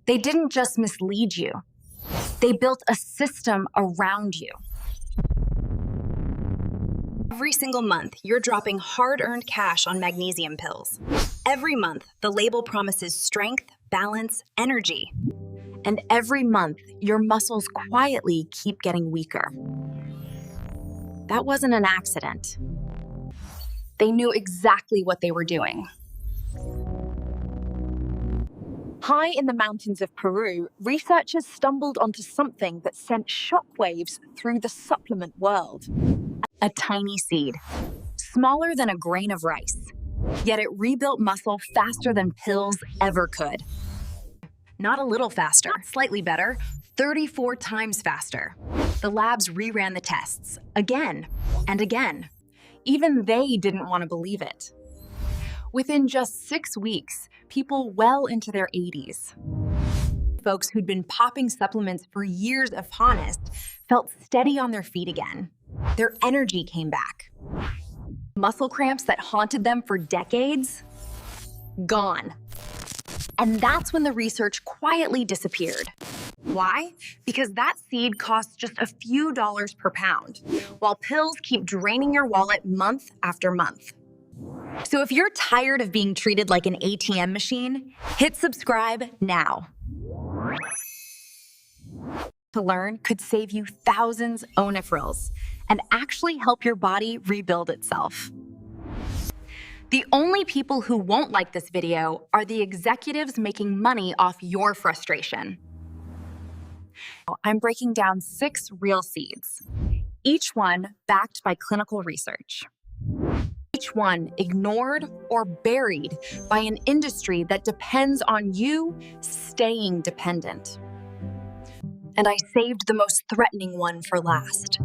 They didn't just mislead you. They built a system around you. Every single month, you're dropping hard-earned cash on magnesium pills. Every month, the label promises strength, balance, energy. And every month, your muscles quietly keep getting weaker. That wasn't an accident. They knew exactly what they were doing. High in the mountains of Peru, researchers stumbled onto something that sent shockwaves through the supplement world. A tiny seed, smaller than a grain of rice, yet it rebuilt muscle faster than pills ever could. Not a little faster, slightly better, 34 times faster. The labs reran the tests again and again. Even they didn't want to believe it. Within just 6 weeks, people well into their 80s, folks who'd been popping supplements for years if honest, felt steady on their feet again. Their energy came back. Muscle cramps that haunted them for decades, gone. And that's when the research quietly disappeared. Why? Because that seed costs just a few dollars per pound, while pills keep draining your wallet month after month. So if you're tired of being treated like an ATM machine, hit subscribe now. To learn could save you thousands onifrils and actually help your body rebuild itself. The only people who won't like this video are the executives making money off your frustration. I'm breaking down 6 real seeds, each one backed by clinical research. Each one ignored or buried by an industry that depends on you staying dependent. And I saved the most threatening one for last.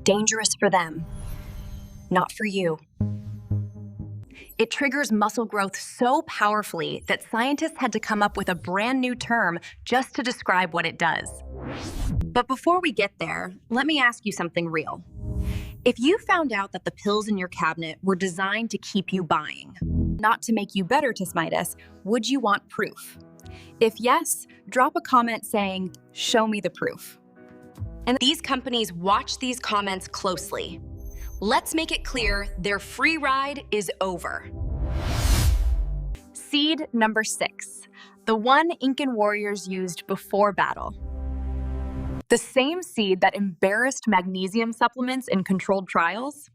Dangerous for them, not for you. It triggers muscle growth so powerfully that scientists had to come up with a brand new term just to describe what it does. But before we get there, let me ask you something real. If you found out that the pills in your cabinet were designed to keep you buying, not to make you better Tismitis, would you want proof? If yes, drop a comment saying, "Show me the proof." And these companies watch these comments closely. Let's make it clear their free ride is over. Seed number 6, the one Incan warriors used before battle. The same seed that embarrassed magnesium supplements in controlled trials?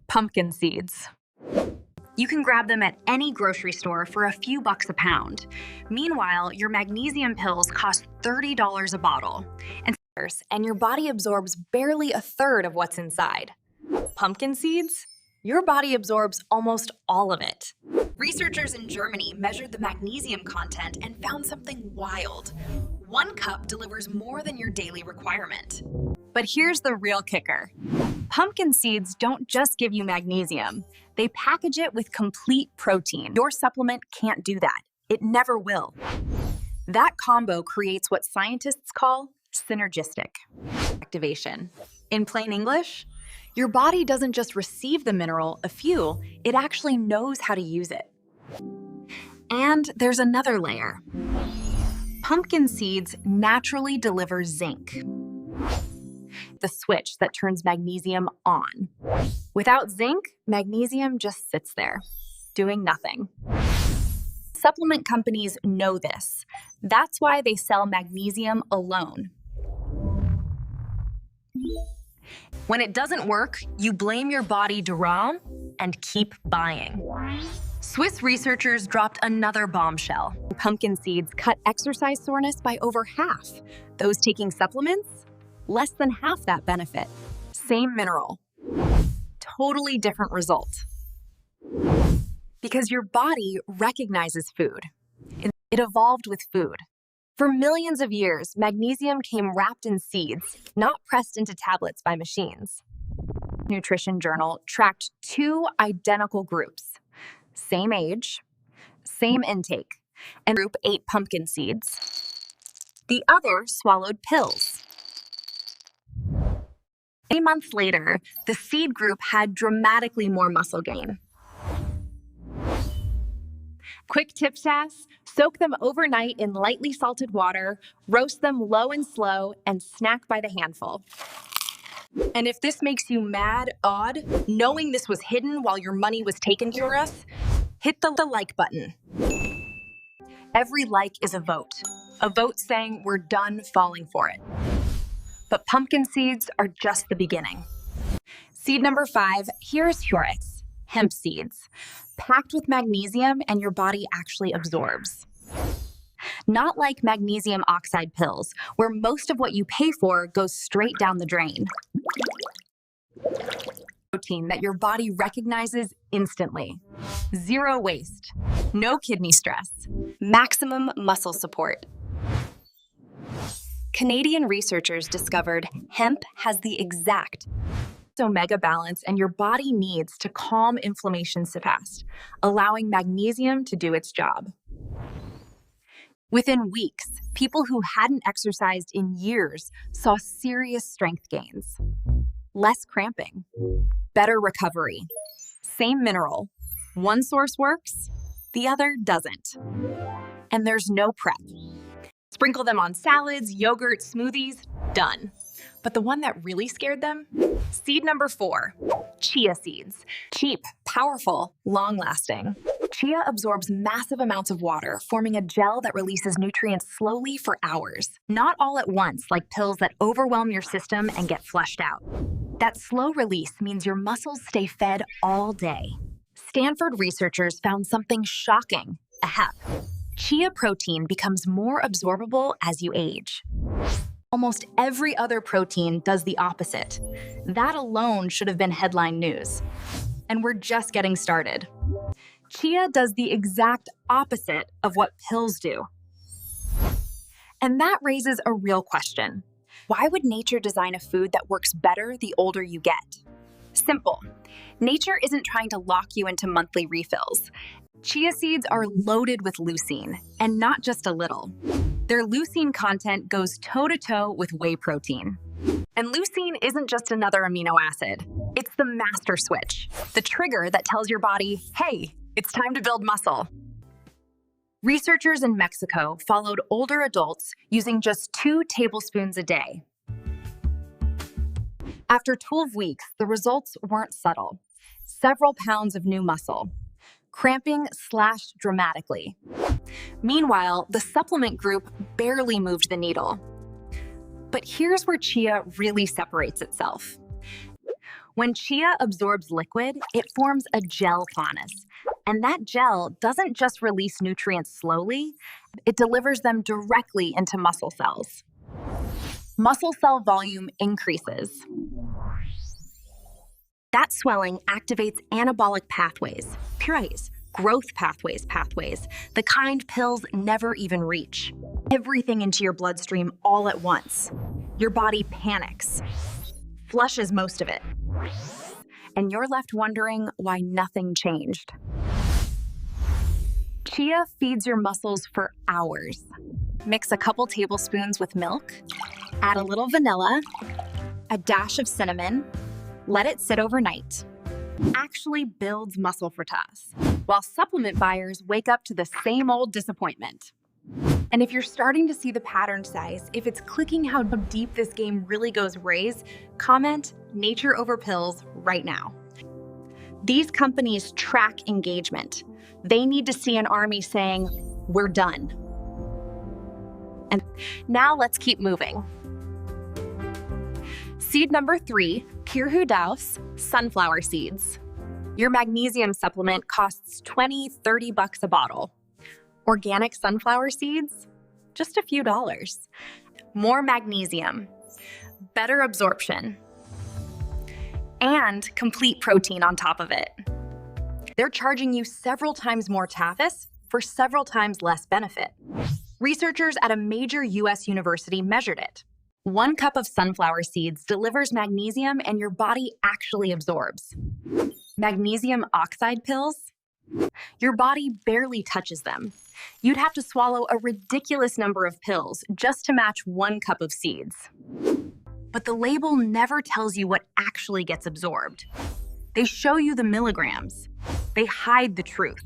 Pumpkin seeds. You can grab them at any grocery store for a few bucks a pound. Meanwhile, your magnesium pills cost $30 a bottle, and your body absorbs barely a third of what's inside. Pumpkin seeds? Your body absorbs almost all of it. Researchers in Germany measured the magnesium content and found something wild. 1 cup delivers more than your daily requirement. But here's the real kicker. Pumpkin seeds don't just give you magnesium. They package it with complete protein. Your supplement can't do that. It never will. That combo creates what scientists call synergistic activation. In plain English, your body doesn't just receive the mineral, a fuel, it actually knows how to use it. And there's another layer. Pumpkin seeds naturally deliver zinc, the switch that turns magnesium on. Without zinc, magnesium just sits there, doing nothing. Supplement companies know this. That's why they sell magnesium alone. When it doesn't work, you blame your body Durham and keep buying. Swiss researchers dropped another bombshell. Pumpkin seeds cut exercise soreness by over half. Those taking supplements, less than half that benefit. Same mineral, totally different result. Because your body recognizes food. It evolved with food. For millions of years, magnesium came wrapped in seeds, not pressed into tablets by machines. Nutrition Journal tracked 2 identical groups. Same age, same intake, and group ate pumpkin seeds. The other swallowed pills. 8 months later, the seed group had dramatically more muscle gain. Quick tip, Sass: soak them overnight in lightly salted water, roast them low and slow, and snack by the handful. And if this makes you mad, odd, knowing this was hidden while your money was taken from us, hit the like button. Every like is a vote saying we're done falling for it. But pumpkin seeds are just the beginning. Seed number 5, here's Hurix, hemp seeds, packed with magnesium and your body actually absorbs. Not like magnesium oxide pills, where most of what you pay for goes straight down the drain. Protein that your body recognizes instantly. Zero waste, no kidney stress, maximum muscle support. Canadian researchers discovered hemp has the exact omega balance and your body needs to calm inflammation fast, allowing magnesium to do its job. Within weeks, people who hadn't exercised in years saw serious strength gains. Less cramping, better recovery, same mineral. One source works, the other doesn't. And there's no prep. Sprinkle them on salads, yogurt, smoothies, done. But the one that really scared them? Seed number 4, chia seeds. Cheap, powerful, long-lasting. Chia absorbs massive amounts of water, forming a gel that releases nutrients slowly for hours. Not all at once, like pills that overwhelm your system and get flushed out. That slow release means your muscles stay fed all day. Stanford researchers found something shocking, a Hemp. Chia protein becomes more absorbable as you age. Almost every other protein does the opposite. That alone should have been headline news. And we're just getting started. Chia does the exact opposite of what pills do. And that raises a real question. Why would nature design a food that works better the older you get? Simple. Nature isn't trying to lock you into monthly refills. Chia seeds are loaded with leucine, and not just a little. Their leucine content goes toe-to-toe with whey protein. And leucine isn't just another amino acid. It's the master switch, the trigger that tells your body, hey, it's time to build muscle. Researchers in Mexico followed older adults using just 2 tablespoons a day. After 12 weeks, the results weren't subtle. Several pounds of new muscle. Cramping slashed dramatically. Meanwhile, the supplement group barely moved the needle. But here's where chia really separates itself. When chia absorbs liquid, it forms a gel planus. And that gel doesn't just release nutrients slowly, it delivers them directly into muscle cells. Muscle cell volume increases. That swelling activates anabolic pathways, purines, growth pathways, the kind pills never even reach. Everything into your bloodstream all at once. Your body panics, flushes most of it. And you're left wondering why nothing changed. Chia feeds your muscles for hours. Mix a couple tablespoons with milk, add a little vanilla, a dash of cinnamon, let it sit overnight. Actually builds muscle fritas, while supplement buyers wake up to the same old disappointment. And if you're starting to see the pattern size, if it's clicking how deep this game really goes raise, comment nature over pills right now. These companies track engagement. They need to see an army saying, we're done. And now let's keep moving. Seed number 3, Kirhu Daos, sunflower seeds. Your magnesium supplement costs $20-30 a bottle. Organic sunflower seeds, just a few dollars. More magnesium, better absorption, and complete protein on top of it. They're charging you several times more TAFIS for several times less benefit. Researchers at a major US university measured it. 1 cup of sunflower seeds delivers magnesium and your body actually absorbs. Magnesium oxide pills? Your body barely touches them. You'd have to swallow a ridiculous number of pills just to match 1 cup of seeds. But the label never tells you what actually gets absorbed. They show you the milligrams. They hide the truth.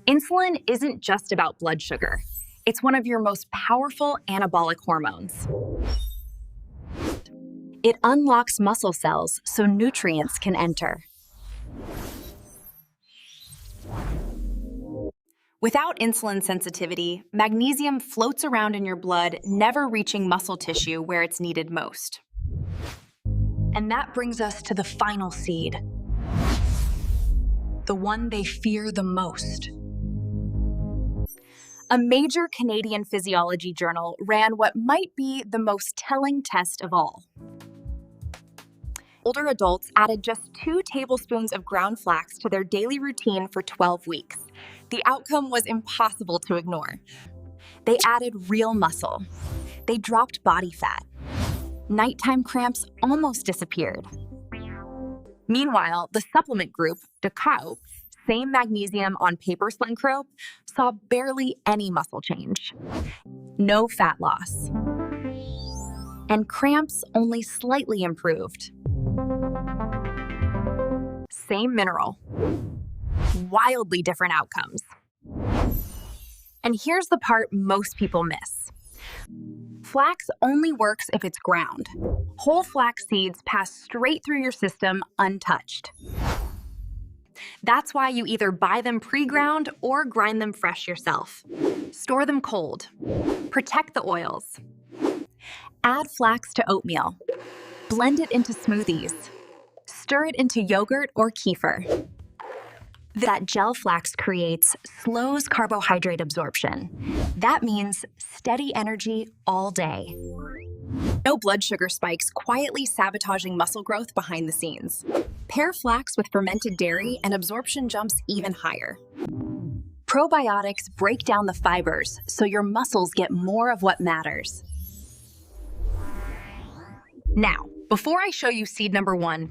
Insulin isn't just about blood sugar. It's one of your most powerful anabolic hormones. It unlocks muscle cells so nutrients can enter. Without insulin sensitivity, magnesium floats around in your blood, never reaching muscle tissue where it's needed most. And that brings us to the final seed, the one they fear the most. A major Canadian physiology journal ran what might be the most telling test of all. Older adults added just 2 tablespoons of ground flax to their daily routine for 12 weeks. The outcome was impossible to ignore. They added real muscle. They dropped body fat. Nighttime cramps almost disappeared. Meanwhile, the supplement group, DeKalb, same magnesium on paper Slinkrope, saw barely any muscle change. No fat loss. And cramps only slightly improved. Same mineral. Wildly different outcomes. And here's the part most people miss. Flax only works if it's ground. Whole flax seeds pass straight through your system untouched. That's why you either buy them pre-ground or grind them fresh yourself. Store them cold. Protect the oils. Add flax to oatmeal. Blend it into smoothies. Stir it into yogurt or kefir. That gel flax creates slows carbohydrate absorption. That means steady energy all day. No blood sugar spikes quietly sabotaging muscle growth behind the scenes. Pair flax with fermented dairy and absorption jumps even higher. Probiotics break down the fibers so your muscles get more of what matters. Now, before I show you seed number 1,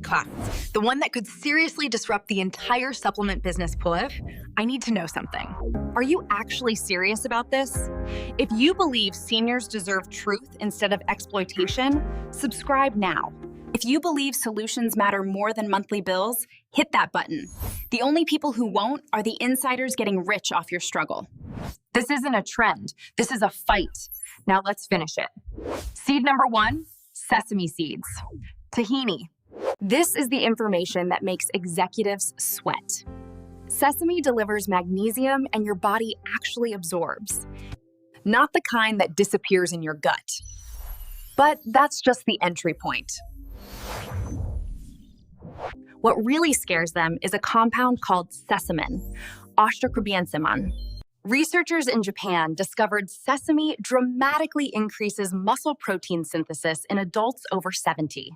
the one that could seriously disrupt the entire supplement business pull-off, I need to know something. Are you actually serious about this? If you believe seniors deserve truth instead of exploitation, subscribe now. If you believe solutions matter more than monthly bills, hit that button. The only people who won't are the insiders getting rich off your struggle. This isn't a trend. This is a fight. Now let's finish it. Seed number 1, sesame seeds. Tahini. This is the information that makes executives sweat. Sesame delivers magnesium and your body actually absorbs. Not the kind that disappears in your gut. But that's just the entry point. What really scares them is a compound called sesamin, ostracrubaniamin. Researchers in Japan discovered sesame dramatically increases muscle protein synthesis in adults over 70.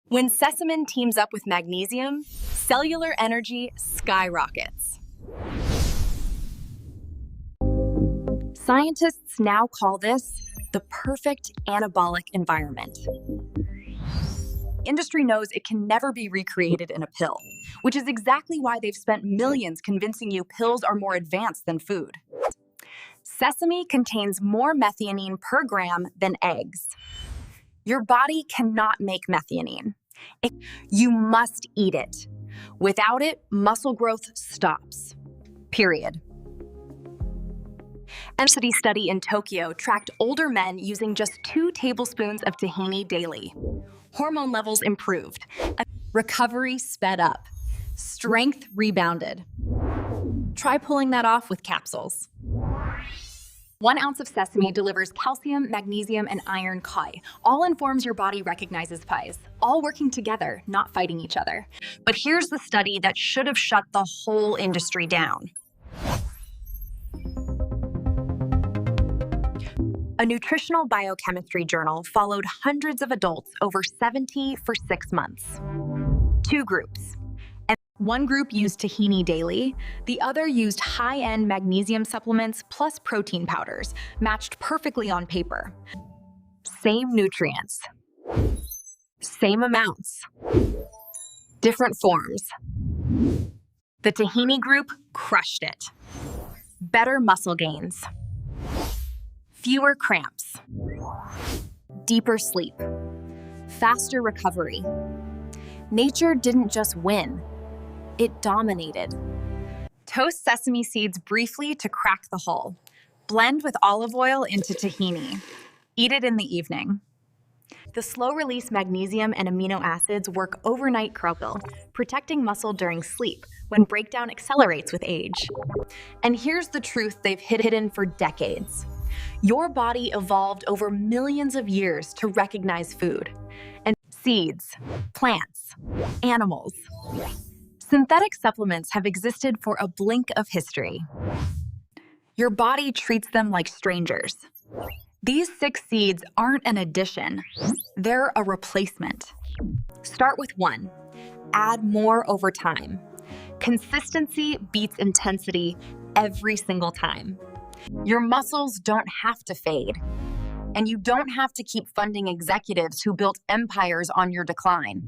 When sesamin teams up with magnesium, cellular energy skyrockets. Scientists now call this the perfect anabolic environment. Industry knows it can never be recreated in a pill, which is exactly why they've spent millions convincing you pills are more advanced than food. Sesame contains more methionine per gram than eggs. Your body cannot make methionine. You must eat it. Without it, muscle growth stops. Period. A study in Tokyo tracked older men using just 2 tablespoons of tahini daily. Hormone levels improved. Recovery sped up. Strength rebounded. Try pulling that off with capsules. 1 ounce of sesame delivers calcium, magnesium, and iron Chi. All in forms your body recognizes pies, all working together, not fighting each other. But here's the study that should have shut the whole industry down. A nutritional biochemistry journal followed hundreds of adults over 70 for 6 months. 2 groups. And one group used tahini daily, the other used high-end magnesium supplements plus protein powders, matched perfectly on paper. Same nutrients. Same amounts. Different forms. The tahini group crushed it. Better muscle gains. Fewer cramps, deeper sleep, faster recovery. Nature didn't just win, it dominated. Toast sesame seeds briefly to crack the hull. Blend with olive oil into tahini. Eat it in the evening. The slow-release magnesium and amino acids work overnight crumple, protecting muscle during sleep when breakdown accelerates with age. And here's the truth they've hidden for decades. Your body evolved over millions of years to recognize food. And seeds, plants, animals. Synthetic supplements have existed for a blink of history. Your body treats them like strangers. These 6 seeds aren't an addition, they're a replacement. Start with 1. Add more over time. Consistency beats intensity every single time. Your muscles don't have to fade, and you don't have to keep funding executives who built empires on your decline.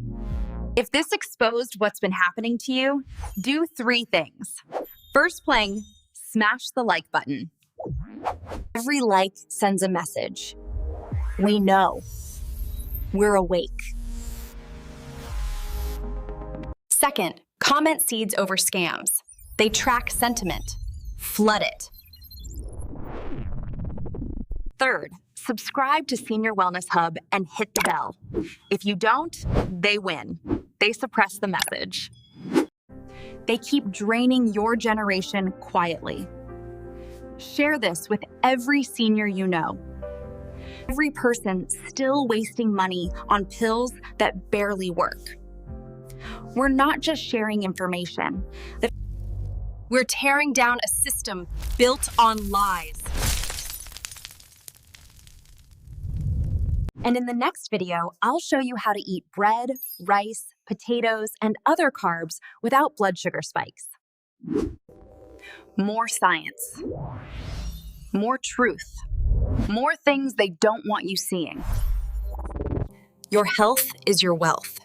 If this exposed what's been happening to you, do 3 things. First playing, smash the like button. Every like sends a message. We know. We're awake. Second, comment seeds over scams. They track sentiment. Flood it. Third, subscribe to Senior Wellness Hub and hit the bell. If you don't, they win. They suppress the message. They keep draining your generation quietly. Share this with every senior you know. Every person still wasting money on pills that barely work. We're not just sharing information. We're tearing down a system built on lies. And in the next video, I'll show you how to eat bread, rice, potatoes, and other carbs without blood sugar spikes. More science. More truth. More things they don't want you seeing. Your health is your wealth.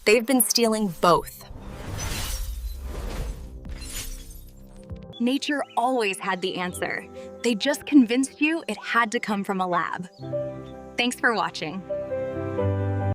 They've been stealing both. Nature always had the answer. They just convinced you it had to come from a lab. Thanks for watching.